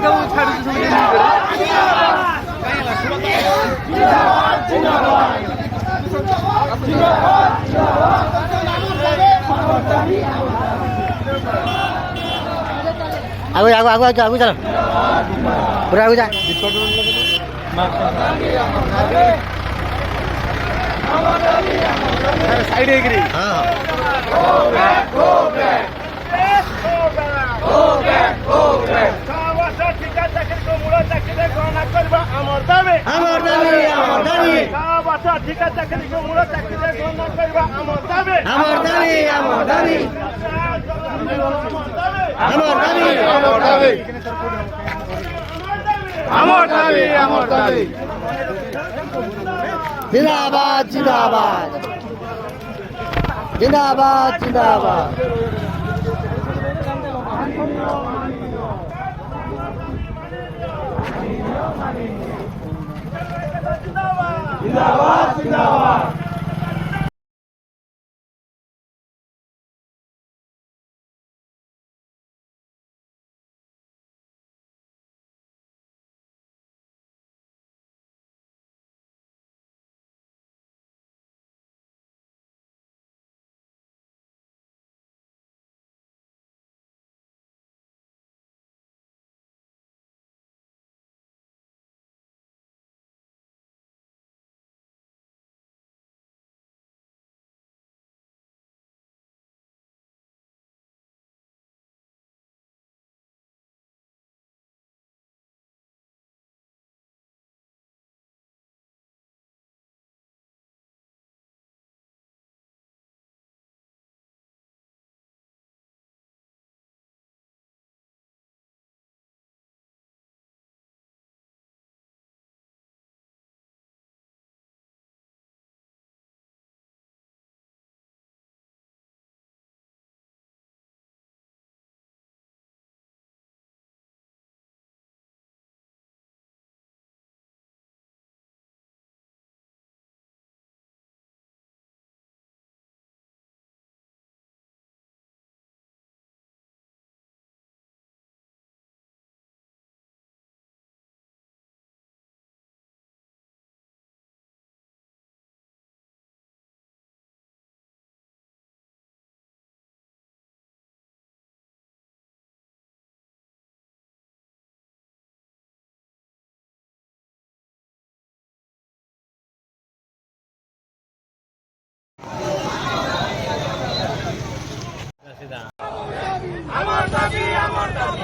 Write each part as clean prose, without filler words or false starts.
কেউ ছাড়ছে ছবি आगो आगो आगो आगो आगो चलो पूरा आगो जा साइड एग्री हां আমার দাবি আমার দাবি আমার দাবি বাচ্চা ঠিকা চাকরি মূল চাকরিতে গ্রহণ করবা আমার দাবি আমার দাবি আমার দাবি আমার দাবি আমার দাবি আমার দাবি আমার দাবি जिंदाबाद जिंदाबाद जिंदाबाद जिंदाबाद जिंदाबाद जिंदाबाद আমার দাবি আমার দাবি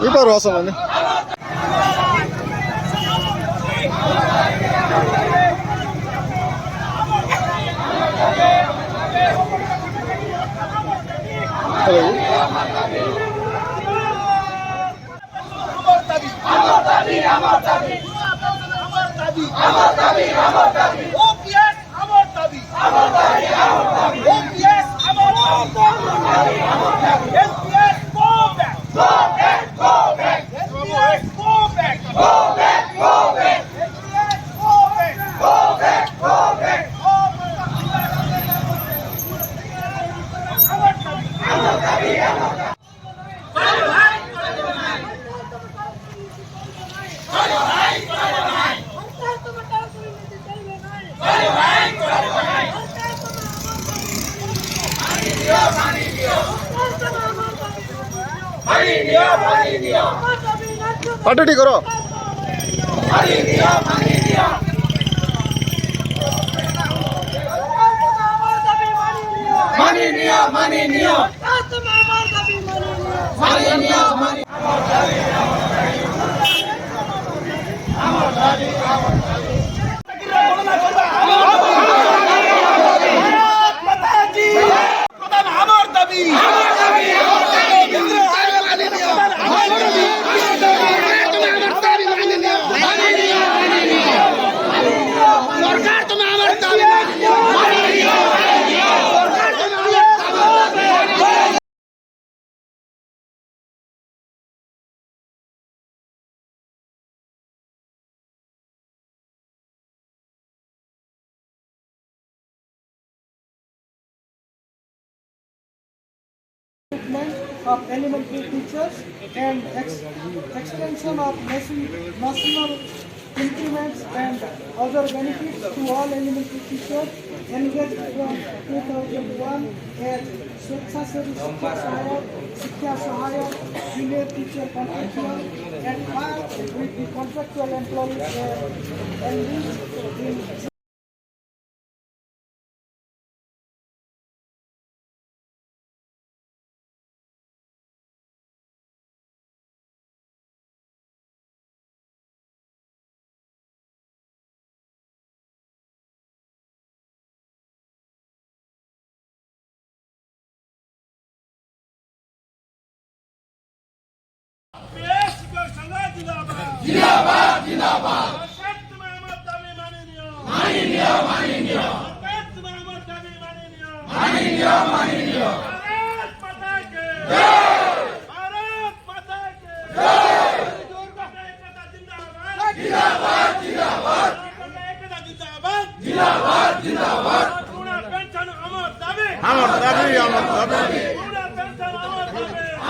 Iba rosa man. Hello. ପାଟିଟି କର। Of elementary teachers and extension of national increments and other benefits to all elementary teachers engaged from 2001 as Swechhasevi Shiksha Sahayak, Junior Teacher Contractual and 5 with the contractual employees enlisted in जिंदाबाद जिंदाबाद माननीय माननीय भारत माता के भारत माता के जिंदाबाद जिंदाबाद जिंदाबाद जिंदाबाद जिंदाबाद पूरा पेंशन अमर दाबी पूरा पेंशन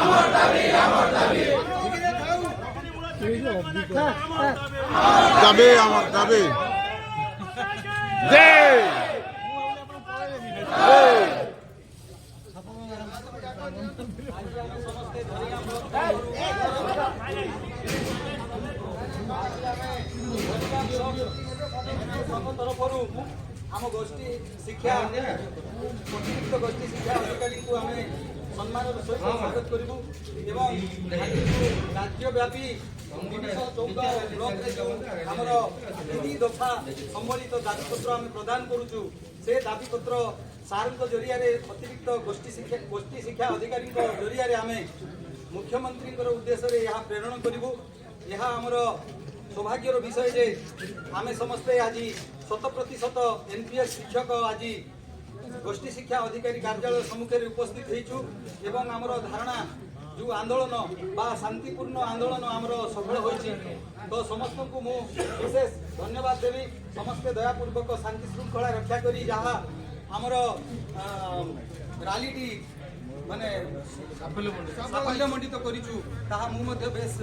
अमर दाबी দাবি আমার দাবি। জয় ତରଫରୁ ଆମ ଗୋଷ୍ଠୀ ଶିକ୍ଷା ଅତିରିକ୍ତ ଗୋଷ୍ଠୀ ଶିକ୍ଷା ଅଧିକାରୀଙ୍କୁ ଆମେ ସମ୍ମାନର ସହିତ ସ୍ୱାଗତ କରିବୁ ଏବଂ ରାଜ୍ୟବ୍ୟାପୀ 314 ବ୍ଲକରେ ଯେଉଁ ଆମର 3 ଦଫା ସମ୍ବଳିତ ଦାବିପତ୍ର ଆମେ ପ୍ରଦାନ କରୁଛୁ ସେ ଦାବିପତ୍ର ସାର୍ଙ୍କ ଜରିଆରେ ଅତିରିକ୍ତ ଗୋଷ୍ଠୀ ଶିକ୍ଷା ଅଧିକାରୀଙ୍କ ଜରିଆରେ ଆମେ ମୁଖ୍ୟମନ୍ତ୍ରୀଙ୍କର ଉଦ୍ଦେଶ୍ୟରେ ଏହା ପ୍ରେରଣ କରିବୁ। ଏହା ଆମର ସୌଭାଗ୍ୟର ବିଷୟ ଯେ ଆମେ ସମସ୍ତେ ଆଜି 100% NPS ଶିକ୍ଷକ ଆଜି ଗୋଷ୍ଠୀ ଶିକ୍ଷା ଅଧିକାରୀ କାର୍ଯ୍ୟାଳୟ ସମ୍ମୁଖରେ ଉପସ୍ଥିତ ହେଇଛୁ ଏବଂ ଆମର ଧାରଣା ଯେଉଁ ଆନ୍ଦୋଳନ ବା ଶାନ୍ତିପୂର୍ଣ୍ଣ ଆନ୍ଦୋଳନ ଆମର ସଫଳ ହୋଇଛି। ତ ସମସ୍ତଙ୍କୁ ମୁଁ ବିଶେଷ ଧନ୍ୟବାଦ ଦେବି। ସମସ୍ତେ ଦୟାପୂର୍ବକ ଶାନ୍ତି ଶୃଙ୍ଖଳା ରକ୍ଷା କରି ଯାହା ଆମର ରାଲିଟି ମାନେ ସାଫଲ୍ୟମଣ୍ଡିତ କରିଛୁ ତାହା ମୁଁ ମଧ୍ୟ ବେଶ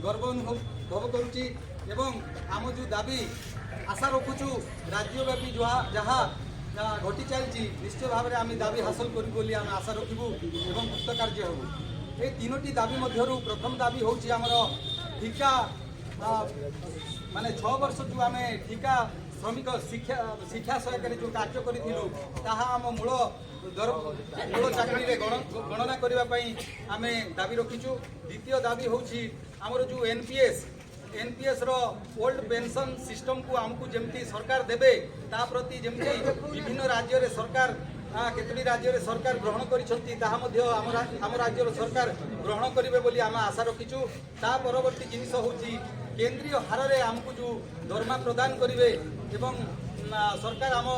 ଗର୍ବ ଅନୁଭବ କରୁଛି ଏବଂ ଆମ ଯେଉଁ ଦାବି ଆଶା ରଖୁଛୁ ରାଜ୍ୟବ୍ୟାପୀ ଯାହା ଘଟି ଚାଲିଛି ନିଶ୍ଚୟ ଭାବରେ ଆମେ ଦାବି ହାସଲ କରିବୁ ବୋଲି ଆମେ ଆଶା ରଖିବୁ ଏବଂ କୃତକାର୍ଯ୍ୟ ହେବୁ। এই 3টি দাবি ମଧ୍ୟରୁ ପ୍ରଥମ ଦାବି ହେଉଛି ଆମର ଠିକା ମାନେ 6 ବର୍ଷ ଯେଉଁ ଆମେ ଠିକା ଶ୍ରମିକ ଶିକ୍ଷା ସହାୟକରେ ଯେଉଁ କାର୍ଯ୍ୟ କରିଥିଲୁ ତାହା ଆମ ମୂଳ ଚାକିରିରେ ଗଣନା କରିବା ପାଇଁ ଆମେ ଦାବି ରଖିଛୁ। ଦ୍ୱିତୀୟ ଦାବି ହେଉଛି ଆମର ଯେଉଁ NPS ର ଓଲ୍ଡ ପେନସନ ସିଷ୍ଟମକୁ ଆମକୁ ଯେମିତି ସରକାର ଦେବେ ତା ପ୍ରତି ଯେମିତି ବିଭିନ୍ନ ରାଜ୍ୟରେ ସରକାର କେତୋଟି ରାଜ୍ୟରେ ସରକାର ଗ୍ରହଣ କରିଛନ୍ତି ତାହା ମଧ୍ୟ ଆମ ରାଜ୍ୟର ସରକାର ଗ୍ରହଣ କରିବେ ବୋଲି ଆମେ ଆଶା ରଖିଛୁ। ତା ପରବର୍ତ୍ତୀ ଜିନିଷ ହେଉଛି କେନ୍ଦ୍ରୀୟ ହାରରେ ଆମକୁ ଯେଉଁ ଦରମା ପ୍ରଦାନ କରିବେ ଏବଂ ସରକାର ଆମ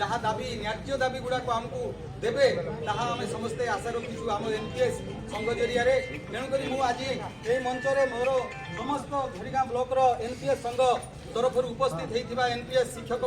ଯାହା ଦାବି ନ୍ୟାଯ୍ୟ ଦାବି ଗୁଡ଼ାକ ଆମକୁ ଦେବେ ତାହା ଆମେ ସମସ୍ତେ ଆଶା ରଖିଛୁ ଆମ NPS ସଂଘ ଜରିଆରେ। ତେଣୁକରି ମୁଁ ଆଜି ଏହି ମଞ୍ଚରେ ମୋର ସମସ୍ତ ଝରିଗାଁ ବ୍ଲକର NPS ସଂଘ ତରଫରୁ ଉପସ୍ଥିତ ହୋଇଥିବା NPS ଶିକ୍ଷକ